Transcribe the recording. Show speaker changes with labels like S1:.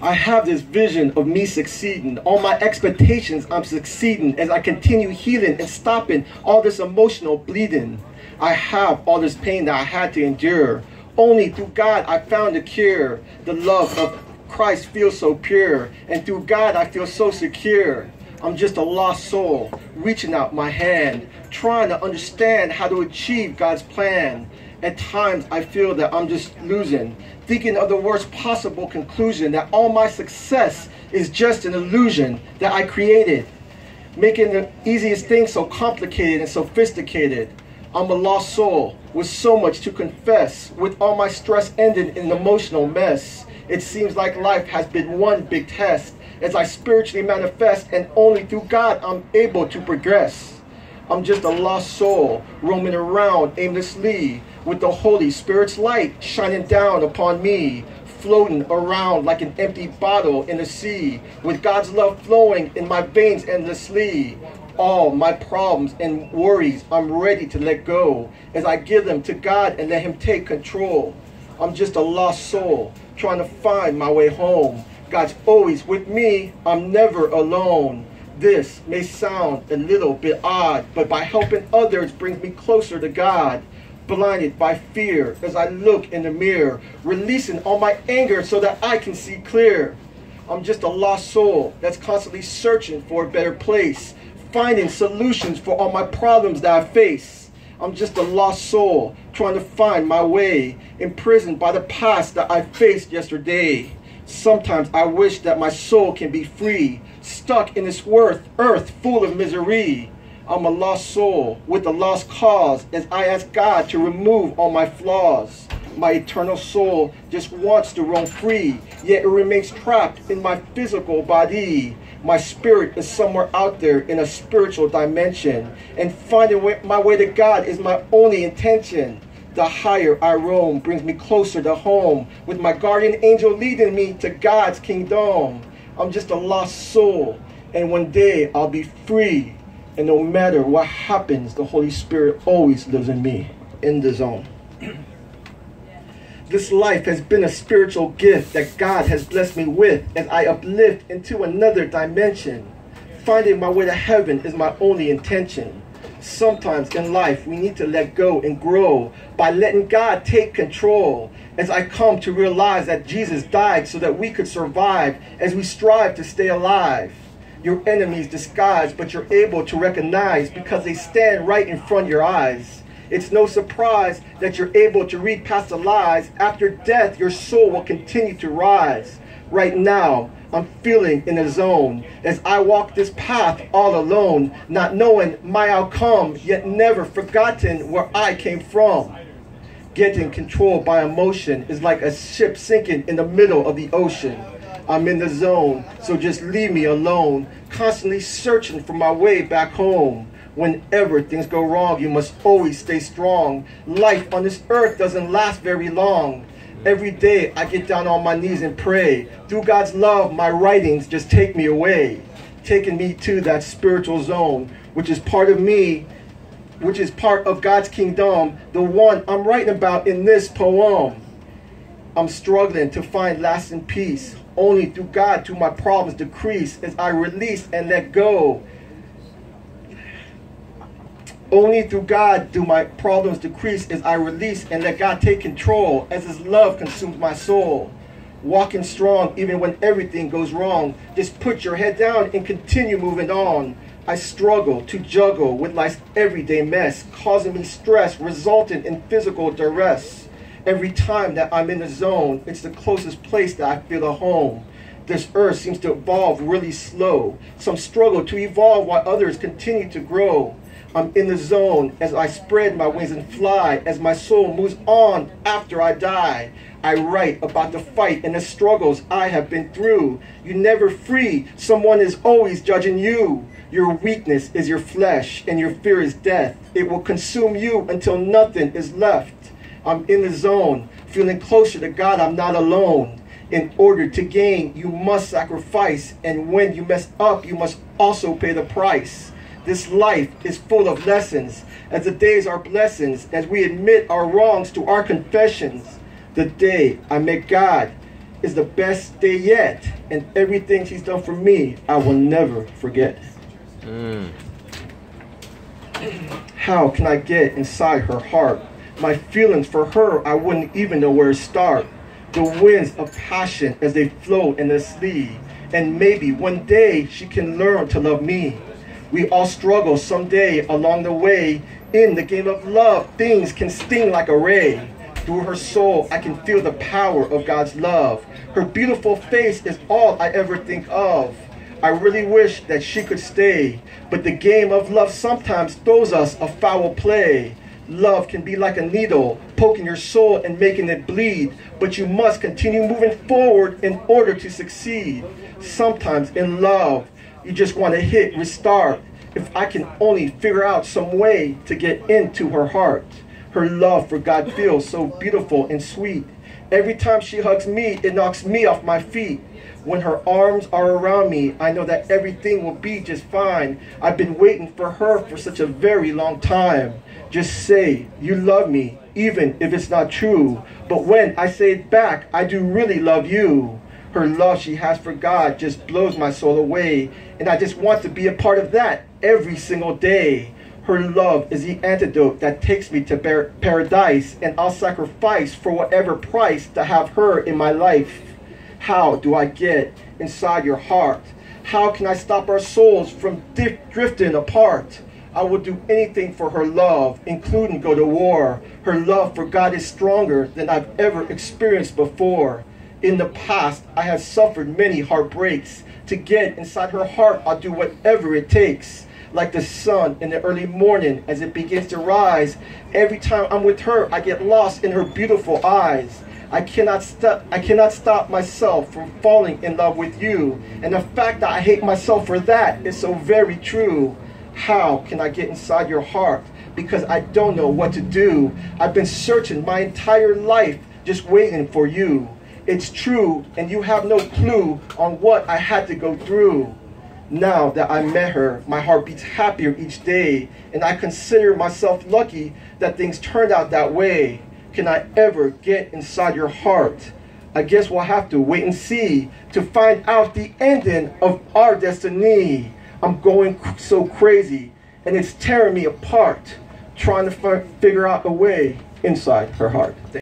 S1: I have this vision of me succeeding. All my expectations, I'm succeeding as I continue healing and stopping all this emotional bleeding. I have all this pain that I had to endure. Only through God I found a cure. The love of Christ feels so pure, and through God I feel so secure. I'm just a lost soul, reaching out my hand, trying to understand how to achieve God's plan. At times I feel that I'm just losing, thinking of the worst possible conclusion, that all my success is just an illusion that I created, making the easiest thing so complicated and sophisticated. I'm a lost soul with so much to confess, with all my stress ending in an emotional mess. It seems like life has been one big test as I spiritually manifest, and only through God I'm able to progress. I'm just a lost soul roaming around aimlessly, with the Holy Spirit's light shining down upon me, floating around like an empty bottle in the sea, with God's love flowing in my veins endlessly. All my problems and worries I'm ready to let go as I give them to God and let Him take control. I'm just a lost soul trying to find my way home. God's always with me, I'm never alone. This may sound a little bit odd, but by helping others brings me closer to God. Blinded by fear as I look in the mirror, releasing all my anger so that I can see clear. I'm just a lost soul that's constantly searching for a better place, finding solutions for all my problems that I face. I'm just a lost soul trying to find my way, imprisoned by the past that I faced yesterday. Sometimes I wish that my soul can be free, stuck in this earth full of misery. I'm a lost soul with a lost cause as I ask God to remove all my flaws. My eternal soul just wants to roam free, yet it remains trapped in my physical body. My spirit is somewhere out there in a spiritual dimension, and finding my way to God is my only intention. The higher I roam brings me closer to home, with my guardian angel leading me to God's kingdom. I'm just a lost soul, and one day I'll be free. And no matter what happens, the Holy Spirit always lives in me, in the zone. This life has been a spiritual gift that God has blessed me with as I uplift into another dimension. Finding my way to heaven is my only intention. Sometimes in life we need to let go and grow by letting God take control, as I come to realize that Jesus died so that we could survive as we strive to stay alive. Your enemies disguise, but you're able to recognize because they stand right in front of your eyes. It's no surprise that you're able to read past the lies. After death, your soul will continue to rise. Right now, I'm feeling in a zone as I walk this path all alone, not knowing my outcome, yet never forgotten where I came from. Getting controlled by emotion is like a ship sinking in the middle of the ocean. I'm in the zone, so just leave me alone, constantly searching for my way back home. Whenever things go wrong, you must always stay strong. Life on this earth doesn't last very long. Every day I get down on my knees and pray. Through God's love, my writings just take me away, taking me to that spiritual zone, which is part of me, which is part of God's kingdom, the one I'm writing about in this poem. I'm struggling to find lasting peace. Only through God do my problems decrease as I release and let go. Only through God do my problems decrease as I release and let God take control, as His love consumes my soul. Walking strong even when everything goes wrong. Just put your head down and continue moving on. I struggle to juggle with life's everyday mess, causing me stress, resulting in physical duress. Every time that I'm in the zone, it's the closest place that I feel at home. This earth seems to evolve really slow. Some struggle to evolve while others continue to grow. I'm in the zone as I spread my wings and fly, as my soul moves on after I die. I write about the fight and the struggles I have been through. You're never free. Someone is always judging you. Your weakness is your flesh, and your fear is death. It will consume you until nothing is left. I'm in the zone, feeling closer to God. I'm not alone. In order to gain, you must sacrifice. And when you mess up, you must also pay the price. This life is full of lessons, as the days are blessings, as we admit our wrongs to our confessions. The day I met God, is the best day yet, and everything she's done for me, I will never forget. How can I get inside her heart? My feelings for her, I wouldn't even know where to start. The winds of passion as they flow endlessly, and maybe one day she can learn to love me. We all struggle someday along the way. In the game of love, things can sting like a ray. Through her soul, I can feel the power of God's love. Her beautiful face is all I ever think of. I really wish that she could stay, but the game of love sometimes throws us a foul play. Love can be like a needle, poking your soul and making it bleed, but you must continue moving forward in order to succeed. Sometimes in love, you just want to hit restart. If I can only figure out some way to get into her heart. Her love for God feels so beautiful and sweet. Every time she hugs me, it knocks me off my feet. When her arms are around me, I know that everything will be just fine. I've been waiting for her for such a very long time. Just say you love me, even if it's not true. But when I say it back, I do really love you. Her love she has for God just blows my soul away, and I just want to be a part of that every single day. Her love is the antidote that takes me to paradise, and I'll sacrifice for whatever price to have her in my life. How do I get inside your heart? How can I stop our souls from drifting apart? I will do anything for her love, including go to war. Her love for God is stronger than I've ever experienced before. In the past, I have suffered many heartbreaks. To get inside her heart, I'll do whatever it takes. Like the sun in the early morning as it begins to rise. Every time I'm with her, I get lost in her beautiful eyes. I cannot stop myself from falling in love with you. And the fact that I hate myself for that is so very true. How can I get inside your heart? Because I don't know what to do. I've been searching my entire life just waiting for you. It's true, and you have no clue on what I had to go through. Now that I met her, my heart beats happier each day, and I consider myself lucky that things turned out that way. Can I ever get inside your heart? I guess we'll have to wait and see to find out the ending of our destiny. I'm going so crazy, and it's tearing me apart, trying to figure out a way inside her heart.